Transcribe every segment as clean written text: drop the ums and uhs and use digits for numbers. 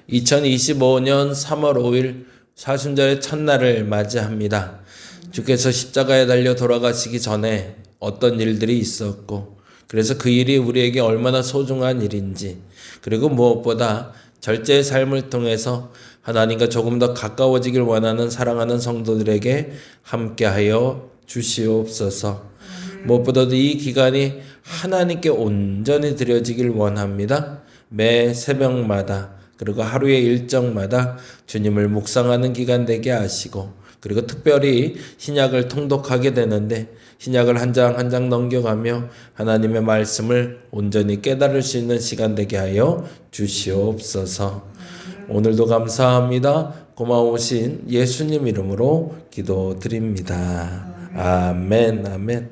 2025년 3월 5일 사순절의 첫날을 맞이합니다. 주께서 십자가에 달려 돌아가시기 전에 어떤 일들이 있었고, 그래서 그 일이 우리에게 얼마나 소중한 일인지, 그리고 무엇보다 절제의 삶을 통해서 하나님과 조금 더 가까워지길 원하는 사랑하는 성도들에게 함께하여 주시옵소서. 무엇보다도 이 기간이 하나님께 온전히 드려지길 원합니다. 매 새벽마다 그리고 하루의 일정마다 주님을 묵상하는 기간 되게 하시고, 그리고 특별히 신약을 통독하게 되는데 신약을 한 장 한 장 넘겨가며 하나님의 말씀을 온전히 깨달을 수 있는 시간 되게 하여 주시옵소서. 오늘도 감사합니다. 고마우신 예수님 이름으로 기도드립니다. 아멘, 아멘.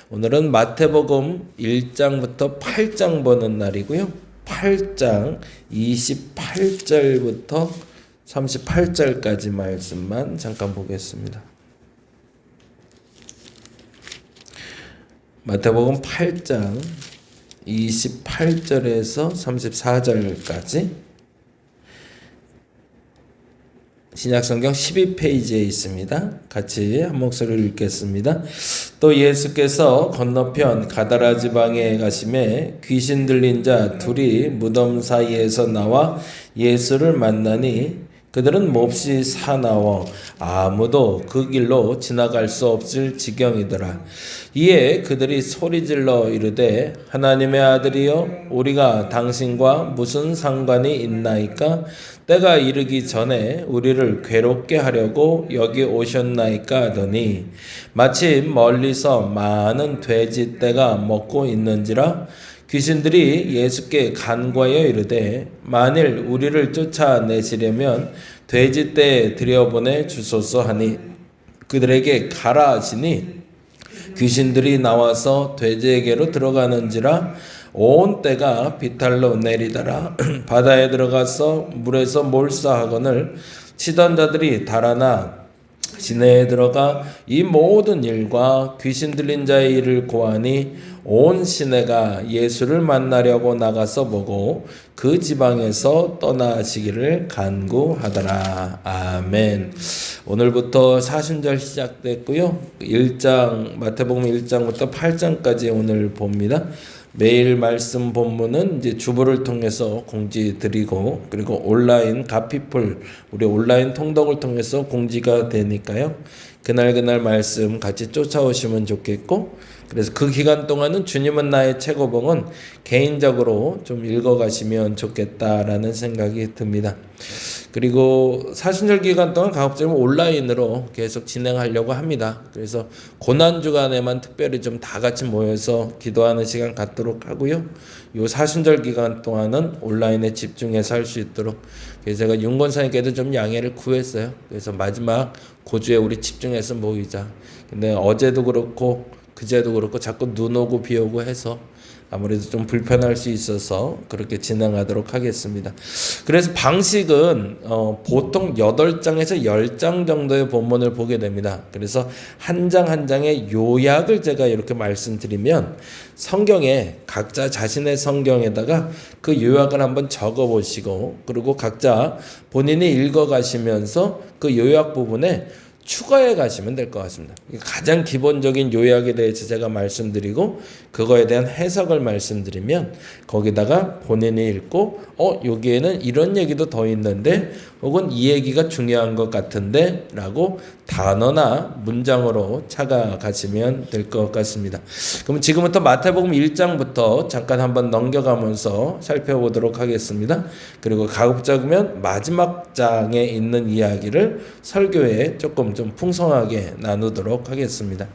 오늘은 마태복음 1장부터 8장 보는 날이고요. 8장 28절부터 38절까지 말씀만 잠깐 보겠습니다. 마태복음 8장 28절에서 34절까지 신약성경 12페이지에 있습니다. 같이 한 목소리로 읽겠습니다. 또 예수께서 건너편 가다라 지방에 가심에 귀신 들린 자 둘이 무덤 사이에서 나와 예수를 만나니 그들은 몹시 사나워 아무도 그 길로 지나갈 수 없을 지경이더라. 이에 그들이 소리질러 이르되 하나님의 아들이여 우리가 당신과 무슨 상관이 있나이까? 때가 이르기 전에 우리를 괴롭게 하려고 여기 오셨나이까 하더니 마침 멀리서 많은 돼지떼가 먹고 있는지라 귀신들이 예수께 간과하여 이르되 만일 우리를 쫓아내시려면 돼지떼에 들여보내 주소서 하니 그들에게 가라 하시니 귀신들이 나와서 돼지에게로 들어가는지라 온 떼가 비탈로 내리더라. 바다에 들어가서 물에서 몰사하거늘 치던 자들이 달아나 시내에 들어가 이 모든 일과 귀신 들린 자의 일을 고하니 온 시내가 예수를 만나려고 나가서 보고 그 지방에서 떠나시기를 간구하더라. 아멘. 오늘부터 사순절 시작됐고요. 1장 마태복음 1장부터 8장까지 오늘 봅니다. 매일 말씀 본문은 이제 주보를 통해서 공지 드리고, 그리고 온라인 가피풀 우리 온라인 통독을 통해서 공지가 되니까요. 그날 말씀 같이 쫓아오시면 좋겠고, 그래서 그 기간 동안은 주님은 나의 최고봉은 개인적으로 좀 읽어가시면 좋겠다라는 생각이 듭니다. 그리고 사순절 기간 동안 가급적이면 온라인으로 계속 진행하려고 합니다. 그래서 고난주간에만 특별히 좀 다 같이 모여서 기도하는 시간 갖도록 하고요. 요 사순절 기간 동안은 온라인에 집중해서 할 수 있도록, 그래서 제가 윤권사님께도 좀 양해를 구했어요. 그래서 마지막 고주에 우리 집중해서 모이자. 근데 어제도 그렇고 그제도 그렇고 자꾸 눈 오고 비 오고 해서 아무래도 좀 불편할 수 있어서 그렇게 진행하도록 하겠습니다. 그래서 방식은 보통 8장에서 10장 정도의 본문을 보게 됩니다. 그래서 한 장 한 장의 요약을 제가 이렇게 말씀드리면 성경에 각자 자신의 성경에다가 그 요약을 한번 적어보시고, 그리고 각자 본인이 읽어가시면서 그 요약 부분에 추가해 가시면 될 것 같습니다. 가장 기본적인 요약에 대해서 제가 말씀드리고 그거에 대한 해석을 말씀드리면 거기다가 본인이 읽고 여기에는 이런 얘기도 더 있는데 혹은 이 얘기가 중요한 것 같은데 라고 단어나 문장으로 찾아가시면 될 것 같습니다. 그럼 지금부터 마태복음 1장부터 잠깐 한번 넘겨가면서 살펴보도록 하겠습니다. 그리고 가급적이면 마지막 장에 있는 이야기를 설교에 조금 좀 풍성하게 나누도록 하겠습니다.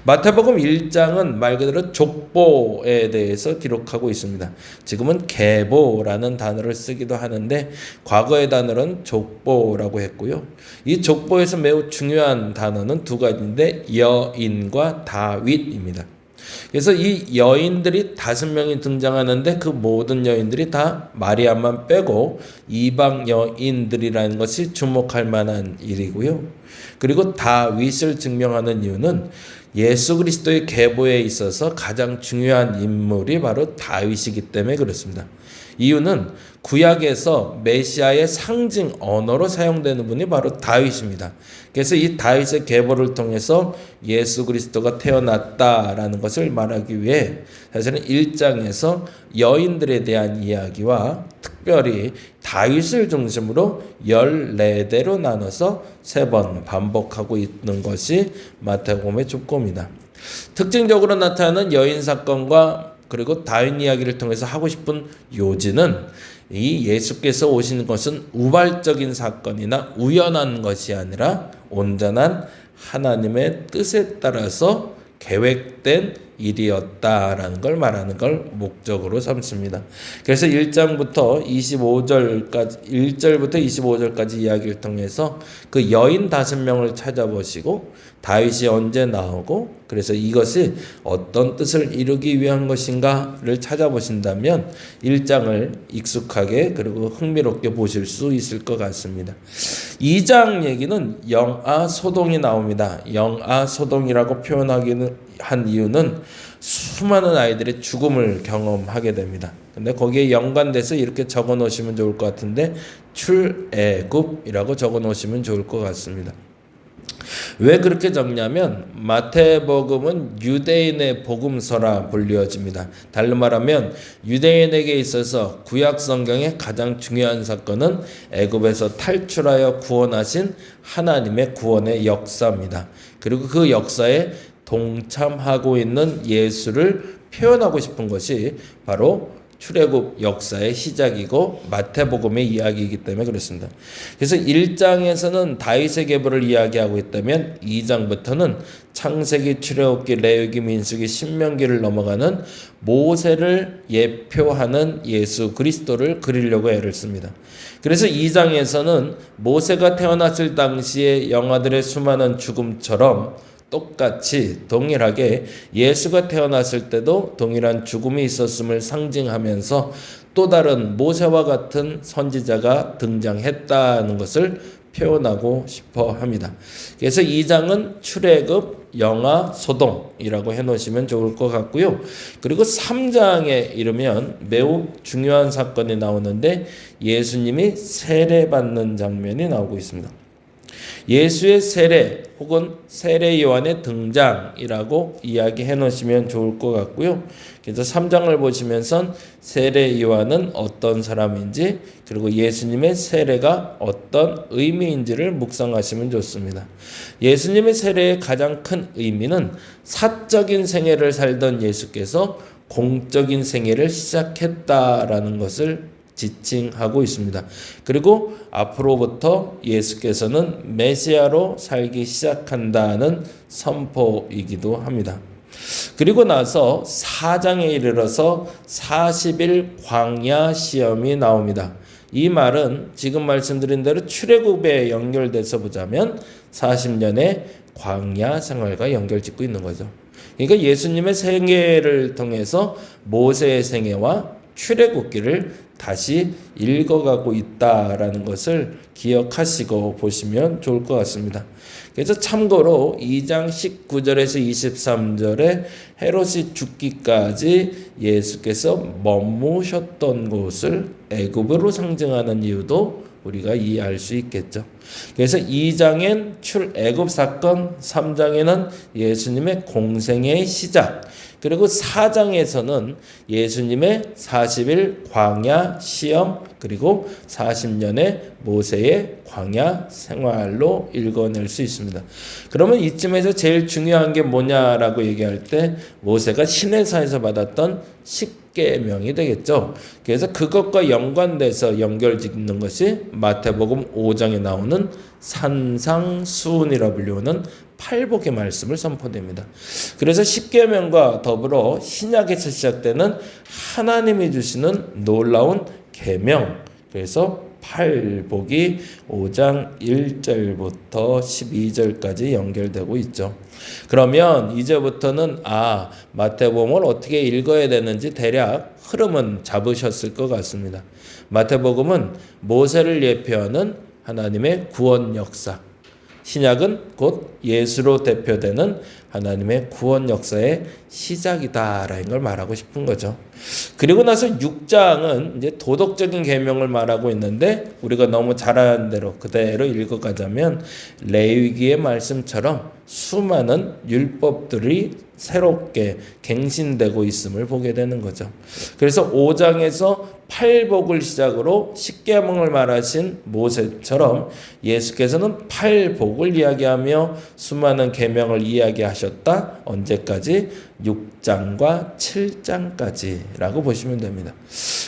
마태복음 1장은 말 그대로 족보에 대해서 기록하고 있습니다. 지금은 계보라는 단어를 쓰기도 하는데 과거의 단어는 족보라고 했고요. 이 족보에서 매우 중요한 단어는 두 가지인데 여인과 다윗입니다. 그래서 이 여인들이 5명이 등장하는데 그 모든 여인들이 다 마리아만 빼고 이방 여인들이라는 것이 주목할 만한 일이고요. 그리고 다윗을 증명하는 이유는 예수 그리스도의 계보에 있어서 가장 중요한 인물이 바로 다윗이기 때문에 그렇습니다. 이유는 구약에서 메시아의 상징 언어로 사용되는 분이 바로 다윗입니다. 그래서 이 다윗의 계보를 통해서 예수 그리스도가 태어났다라는 것을 말하기 위해 사실은 1장에서 여인들에 대한 이야기와 특별히 다윗을 중심으로 14대로 나눠서 3번 반복하고 있는 것이 마태복음의 족보입니다. 특징적으로 나타나는 여인 사건과 그리고 다윗 이야기를 통해서 하고 싶은 요지는 이 예수께서 오신 것은 우발적인 사건이나 우연한 것이 아니라 온전한 하나님의 뜻에 따라서 계획된 일이었다라는 걸 말하는 걸 목적으로 삼습니다. 그래서 1장부터 25절까지 1절부터 25절까지 이야기를 통해서 그 여인 5명을 찾아보시고 다윗이 언제 나오고 그래서 이것이 어떤 뜻을 이루기 위한 것인가를 찾아보신다면 1장을 익숙하게 그리고 흥미롭게 보실 수 있을 것 같습니다. 2장 얘기는 영아 소동이 나옵니다. 영아 소동이라고 표현하기는 한 이유는 수많은 아이들의 죽음을 경험하게 됩니다. 근데 거기에 연관돼서 이렇게 적어 놓으시면 좋을 것 같은데 출애굽이라고 적어 놓으시면 좋을 것 같습니다. 왜 그렇게 적냐면 마태복음은 유대인의 복음서라 불리워집니다. 달리 말하면 유대인에게 있어서 구약 성경의 가장 중요한 사건은 애굽에서 탈출하여 구원하신 하나님의 구원의 역사입니다. 그리고 그 역사에 동참하고 있는 예수를 표현하고 싶은 것이 바로 출애굽 역사의 시작이고 마태복음의 이야기이기 때문에 그렇습니다. 그래서 1장에서는 다윗의 계보를 이야기하고 있다면 2장부터는 창세기, 출애굽기, 레위기, 민수기, 신명기를 넘어가는 모세를 예표하는 예수 그리스도를 그리려고 애를 씁니다. 그래서 2장에서는 모세가 태어났을 당시의 영아들의 수많은 죽음처럼 똑같이 동일하게 예수가 태어났을 때도 동일한 죽음이 있었음을 상징하면서 또 다른 모세와 같은 선지자가 등장했다는 것을 표현하고 싶어 합니다. 그래서 2장은 출애굽, 영아, 소동이라고 해놓으시면 좋을 것 같고요. 그리고 3장에 이르면 매우 중요한 사건이 나오는데 예수님이 세례받는 장면이 나오고 있습니다. 예수의 세례 혹은 세례 요한의 등장이라고 이야기해 놓으시면 좋을 것 같고요. 그래서 3장을 보시면서 세례 요한은 어떤 사람인지 그리고 예수님의 세례가 어떤 의미인지를 묵상하시면 좋습니다. 예수님의 세례의 가장 큰 의미는 사적인 생애를 살던 예수께서 공적인 생애를 시작했다라는 것을 지칭하고 있습니다. 그리고 앞으로부터 예수께서는 메시아로 살기 시작한다는 선포이기도 합니다. 그리고 나서 4장에 이르러서 40일 광야 시험이 나옵니다. 이 말은 지금 말씀드린 대로 출애굽에 연결돼서 보자면 40년의 광야 생활과 연결짓고 있는 거죠. 그러니까 예수님의 생애를 통해서 모세의 생애와 출애굽기를 다시 읽어가고 있다라는 것을 기억하시고 보시면 좋을 것 같습니다. 그래서 참고로 2장 19절에서 23절에 헤롯이 죽기까지 예수께서 머무셨던 곳을 애굽으로 상징하는 이유도 우리가 이해할 수 있겠죠. 그래서 2장엔 출애굽 사건, 3장에는 예수님의 공생애의 시작, 그리고 4장에서는 예수님의 40일 광야 시험 그리고 40년의 모세의 광야 생활로 읽어낼 수 있습니다. 그러면 이쯤에서 제일 중요한 게 뭐냐라고 얘기할 때 모세가 시내사에서 받았던 십계명이 되겠죠. 그래서 그것과 연관돼서 연결짓는 것이 마태복음 5장에 나오는 산상수훈이라 불리우는 팔복의 말씀을 선포됩니다. 그래서 십계명과 더불어 신약에서 시작되는 하나님이 주시는 놀라운 계명, 그래서 팔복이 5장 1절부터 12절까지 연결되고 있죠. 그러면 이제부터는 마태복음을 어떻게 읽어야 되는지 대략 흐름은 잡으셨을 것 같습니다. 마태복음은 모세를 예표하는 하나님의 구원 역사, 신약은 곧 예수로 대표되는 하나님의 구원 역사의 시작이다라는 걸 말하고 싶은 거죠. 그리고 나서 6장은 이제 도덕적인 계명을 말하고 있는데 우리가 너무 잘 아는 대로 그대로 읽어가자면 레위기의 말씀처럼 수많은 율법들이 새롭게 갱신되고 있음을 보게 되는 거죠. 그래서 5장에서 팔복을 시작으로 십계명을 말하신 모세처럼 예수께서는 팔복을 이야기하며 수많은 계명을 이야기하셨다. 언제까지? 6장과 7장까지라고 보시면 됩니다.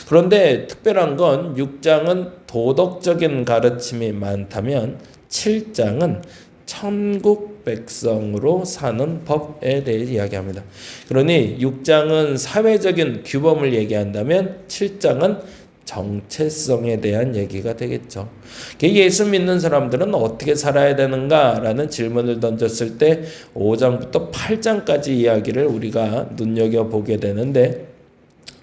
그런데 특별한 건 6장은 도덕적인 가르침이 많다면 7장은 천국 백성으로 사는 법에 대해 이야기합니다. 그러니 6장은 사회적인 규범을 얘기한다면 7장은 정체성에 대한 얘기가 되겠죠. 예수 믿는 사람들은 어떻게 살아야 되는가라는 질문을 던졌을 때 5장부터 8장까지 이야기를 우리가 눈여겨보게 되는데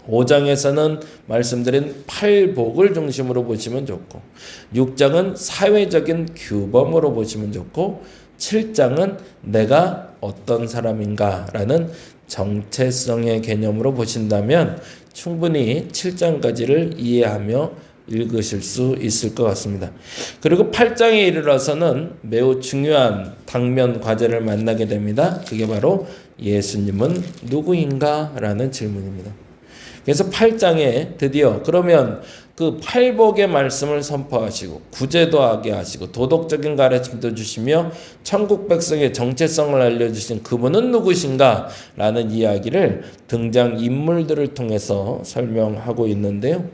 5장에서는 말씀드린 팔복을 중심으로 보시면 좋고 6장은 사회적인 규범으로 보시면 좋고 7장은 내가 어떤 사람인가라는 정체성의 개념으로 보신다면 충분히 7장까지를 이해하며 읽으실 수 있을 것 같습니다. 그리고 8장에 이르러서는 매우 중요한 당면 과제를 만나게 됩니다. 그게 바로 예수님은 누구인가? 라는 질문입니다. 그래서 8장에 드디어 그러면 그 팔복의 말씀을 선포하시고 구제도 하게 하시고 도덕적인 가르침도 주시며 천국 백성의 정체성을 알려주신 그분은 누구신가? 라는 이야기를 등장인물들을 통해서 설명하고 있는데요.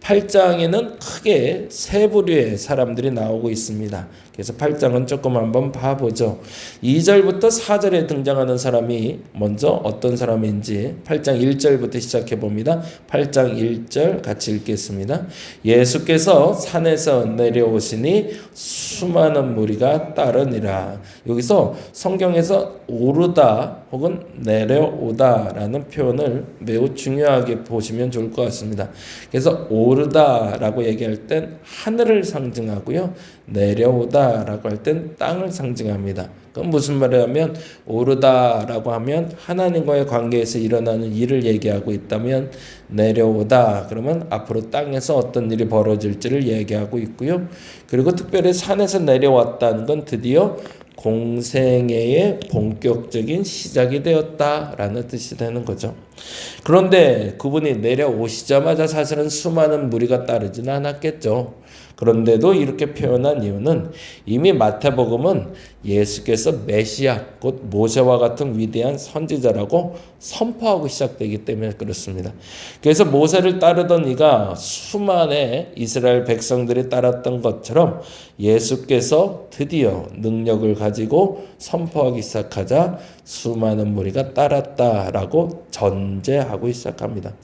8장에는 크게 세 부류의 사람들이 나오고 있습니다. 그래서 8장은 조금 한번 봐보죠. 2절부터 4절에 등장하는 사람이 먼저 어떤 사람인지 8장 1절부터 시작해 봅니다. 8장 1절 같이 읽겠습니다. 예수께서 산에서 내려오시니 수많은 무리가 따르니라. 여기서 성경에서 오르다 혹은 내려오다라는 표현을 매우 중요하게 보시면 좋을 것 같습니다. 그래서 오르다라고 얘기할 땐 하늘을 상징하고요. 내려오다라고 할 땐 땅을 상징합니다. 그건 무슨 말이냐면 오르다라고 하면 하나님과의 관계에서 일어나는 일을 얘기하고 있다면 내려오다 그러면 앞으로 땅에서 어떤 일이 벌어질지를 얘기하고 있고요. 그리고 특별히 산에서 내려왔다는 건 드디어 공생애의 본격적인 시작이 되었다라는 뜻이 되는 거죠. 그런데 그분이 내려오시자마자 사실은 수많은 무리가 따르지는 않았겠죠. 그런데도 이렇게 표현한 이유는 이미 마태복음은 예수께서 메시아 곧 모세와 같은 위대한 선지자라고 선포하고 시작되기 때문에 그렇습니다. 그래서 모세를 따르던 이가 수많은 이스라엘 백성들이 따랐던 것처럼 예수께서 드디어 능력을 가지고 선포하기 시작하자 수많은 무리가 따랐다라고 전제하고 시작합니다.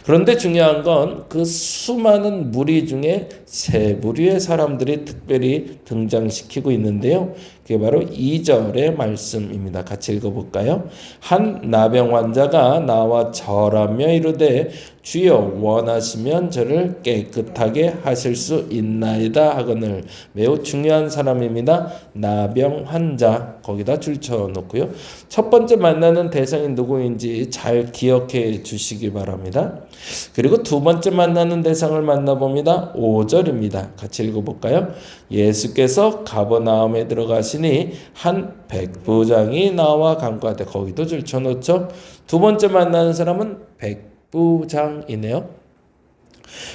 그런데 중요한 건 그 수많은 무리 중에 세 무리의 사람들이 특별히 등장시키고 있는데요. 그게 바로 2절의 말씀입니다. 같이 읽어볼까요? 한 나병 환자가 나와 절하며 이르되 주여 원하시면 저를 깨끗하게 하실 수 있나이다 하거늘. 매우 중요한 사람입니다. 나병 환자 거기다 줄쳐놓고요. 첫 번째 만나는 대상이 누구인지 잘 기억해 주시기 바랍니다. 그리고 두 번째 만나는 대상을 만나봅니다. 5절입니다. 같이 읽어볼까요? 예수께서 가버나움에 들어가시니 한 백부장이 나와 간구하되 거기도 줄쳐놓죠. 두 번째 만나는 사람은 백부장이네요.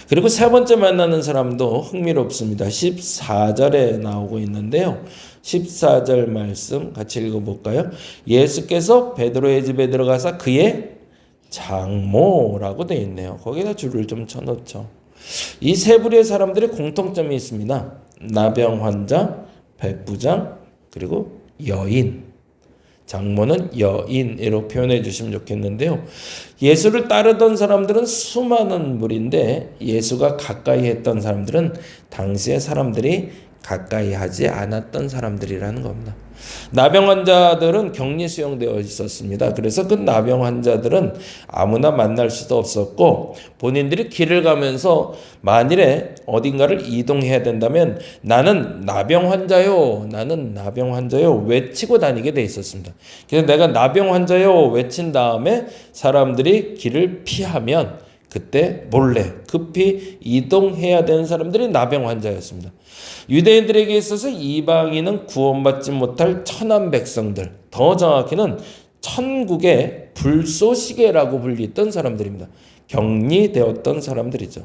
그리고 세 번째 만나는 사람도 흥미롭습니다. 14절에 나오고 있는데요. 14절 말씀 같이 읽어볼까요? 예수께서 베드로의 집에 들어가서 그의 장모라고 되어 있네요. 거기다 줄을 좀 쳐놓죠. 이 세 부류의 사람들의 공통점이 있습니다. 나병 환자, 백부장, 그리고 여인. 장모는 여인으로 표현해 주시면 좋겠는데요. 예수를 따르던 사람들은 수많은 무리인데 예수가 가까이 했던 사람들은 당시의 사람들이 가까이 하지 않았던 사람들이라는 겁니다. 나병 환자들은 격리 수용되어 있었습니다. 그래서 그 나병 환자들은 아무나 만날 수도 없었고 본인들이 길을 가면서 만일에 어딘가를 이동해야 된다면 나는 나병 환자요, 나는 나병 환자요 외치고 다니게 돼 있었습니다. 그래서 내가 나병 환자요 외친 다음에 사람들이 길을 피하면 그때 몰래 급히 이동해야 되는 사람들이 나병 환자였습니다. 유대인들에게 있어서 이방인은 구원받지 못할 천한 백성들, 더 정확히는 천국의 불쏘시개라고 불리던 사람들입니다. 격리되었던 사람들이죠.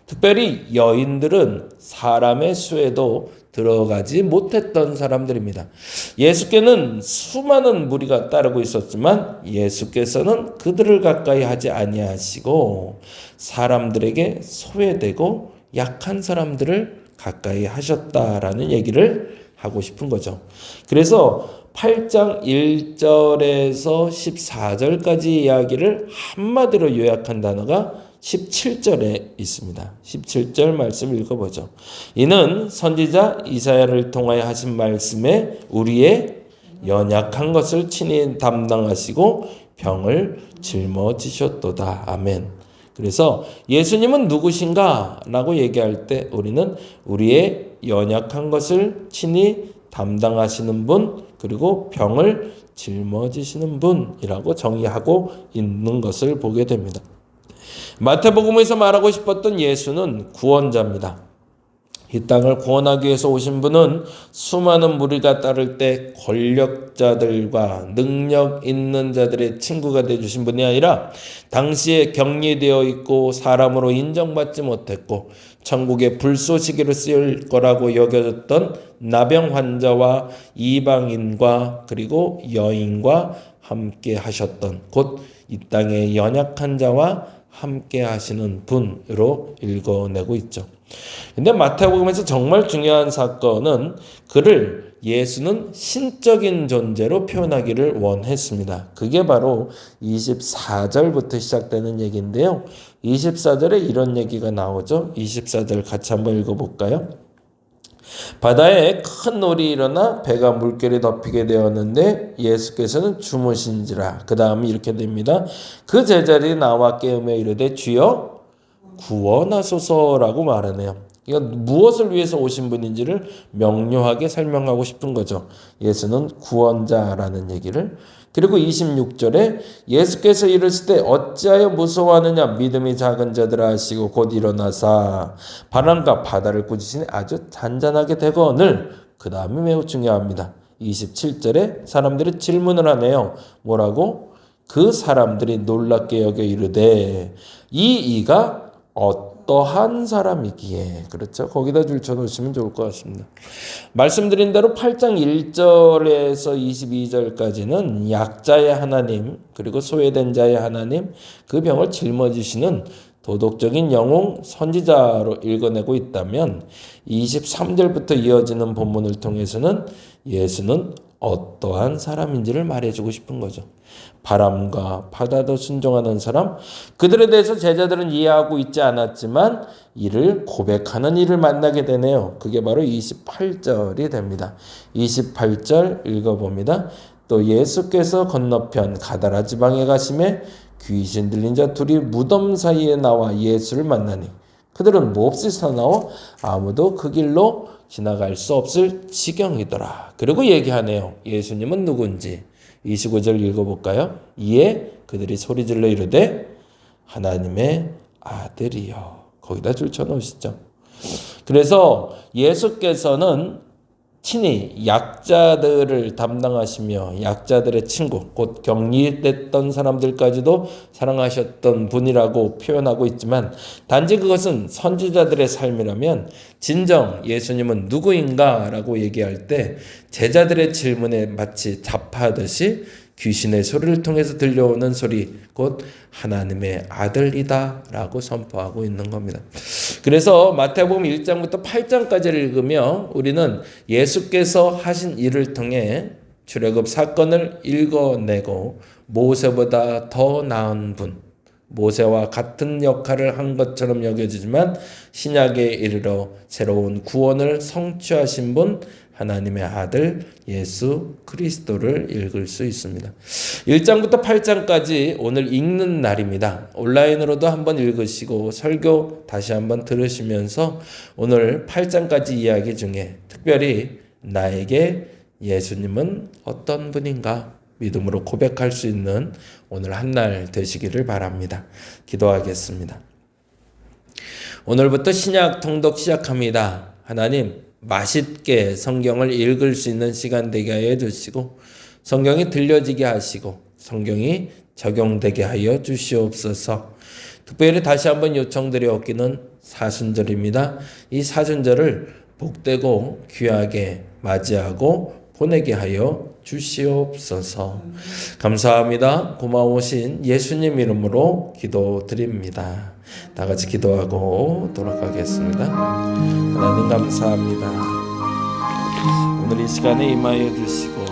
특별히 여인들은 사람의 수에도 들어가지 못했던 사람들입니다. 예수께는 수많은 무리가 따르고 있었지만 예수께서는 그들을 가까이 하지 아니하시고 사람들에게 소외되고 약한 사람들을 가까이 하셨다라는 얘기를 하고 싶은 거죠. 그래서 8장 1절에서 14절까지 이야기를 한마디로 요약한 단어가 17절에 있습니다. 17절 말씀 읽어보죠. 이는 선지자 이사야를 통하여 하신 말씀에 우리의 연약한 것을 친히 담당하시고 병을 짊어지셨도다. 아멘. 그래서 예수님은 누구신가? 라고 얘기할 때 우리는 우리의 연약한 것을 친히 담당하시는 분, 그리고 병을 짊어지시는 분이라고 정의하고 있는 것을 보게 됩니다. 마태복음에서 말하고 싶었던 예수는 구원자입니다. 이 땅을 구원하기 위해서 오신 분은 수많은 무리가 따를 때 권력자들과 능력 있는 자들의 친구가 되어주신 분이 아니라 당시에 격리되어 있고 사람으로 인정받지 못했고 천국의 불쏘시개로 쓰일 거라고 여겨졌던 나병 환자와 이방인과 그리고 여인과 함께 하셨던 곧 이 땅의 연약한 자와 함께 하시는 분으로 읽어내고 있죠. 근데 마태복음에서 정말 중요한 사건은 그를 예수는 신적인 존재로 표현하기를 원했습니다. 그게 바로 24절부터 시작되는 얘기인데요. 24절에 이런 얘기가 나오죠. 24절 같이 한번 읽어볼까요? 바다에 큰 놀이 일어나 배가 물결에 덮이게 되었는데 예수께서는 주무신지라. 그 다음에 이렇게 됩니다. 그 제자들이 나와 깨우며 이르되 주여 구원하소서라고 말하네요. 이건 무엇을 위해서 오신 분인지를 명료하게 설명하고 싶은 거죠. 예수는 구원자라는 얘기를. 그리고 26절에 예수께서 이르실 때 어찌하여 무서워하느냐 믿음이 작은 자들아 하시고 곧 일어나사 바람과 바다를 꾸짖으니 아주 잔잔하게 되거늘. 그 다음에 매우 중요합니다. 27절에 사람들이 질문을 하네요. 뭐라고? 그 사람들이 놀랍게 여겨 이르되 이가 어떠한 사람이기에. 그렇죠. 거기다 줄 쳐놓으시면 좋을 것 같습니다. 말씀드린 대로 8장 1절에서 22절까지는 약자의 하나님 그리고 소외된 자의 하나님 그 병을 짊어지시는 도덕적인 영웅 선지자로 읽어내고 있다면 23절부터 이어지는 본문을 통해서는 예수는 어떠한 사람인지를 말해주고 싶은 거죠. 바람과 바다도 순종하는 사람, 그들에 대해서 제자들은 이해하고 있지 않았지만 이를 고백하는 이를 만나게 되네요. 그게 바로 28절이 됩니다. 28절 읽어봅니다. 또 예수께서 건너편 가다라 지방에 가심에 귀신 들린 자 둘이 무덤 사이에 나와 예수를 만나니 그들은 몹시 사나워 아무도 그 길로 지나갈 수 없을 지경이더라. 그리고 얘기하네요. 예수님은 누군지. 25절 읽어볼까요? 이에 그들이 소리질러 이르되 하나님의 아들이여. 거기다 줄 쳐놓으시죠. 그래서 예수께서는 친히 약자들을 담당하시며 약자들의 친구, 곧 격리됐던 사람들까지도 사랑하셨던 분이라고 표현하고 있지만 단지 그것은 선지자들의 삶이라면 진정 예수님은 누구인가? 라고 얘기할 때 제자들의 질문에 마치 답하듯이 귀신의 소리를 통해서 들려오는 소리, 곧 하나님의 아들이다 라고 선포하고 있는 겁니다. 그래서 마태복음 1장부터 8장까지를 읽으며 우리는 예수께서 하신 일을 통해 출애굽 사건을 읽어내고 모세보다 더 나은 분, 모세와 같은 역할을 한 것처럼 여겨지지만 신약에 이르러 새로운 구원을 성취하신 분 하나님의 아들 예수 그리스도를 읽을 수 있습니다. 1장부터 8장까지 오늘 읽는 날입니다. 온라인으로도 한번 읽으시고 설교 다시 한번 들으시면서 오늘 8장까지 이야기 중에 특별히 나에게 예수님은 어떤 분인가 믿음으로 고백할 수 있는 오늘 한 날 되시기를 바랍니다. 기도하겠습니다. 오늘부터 신약 통독 시작합니다. 하나님 맛있게 성경을 읽을 수 있는 시간 되게 하여 주시고 성경이 들려지게 하시고 성경이 적용되게 하여 주시옵소서. 특별히 다시 한번 요청드리옵기는 사순절입니다. 이 사순절을 복되고 귀하게 맞이하고 보내게 하여 주시옵소서. 감사합니다. 고마우신 예수님 이름으로 기도드립니다. 다 같이 기도하고 돌아가겠습니다. 하나님 감사합니다. 오늘 이 시간에 임하여 주시고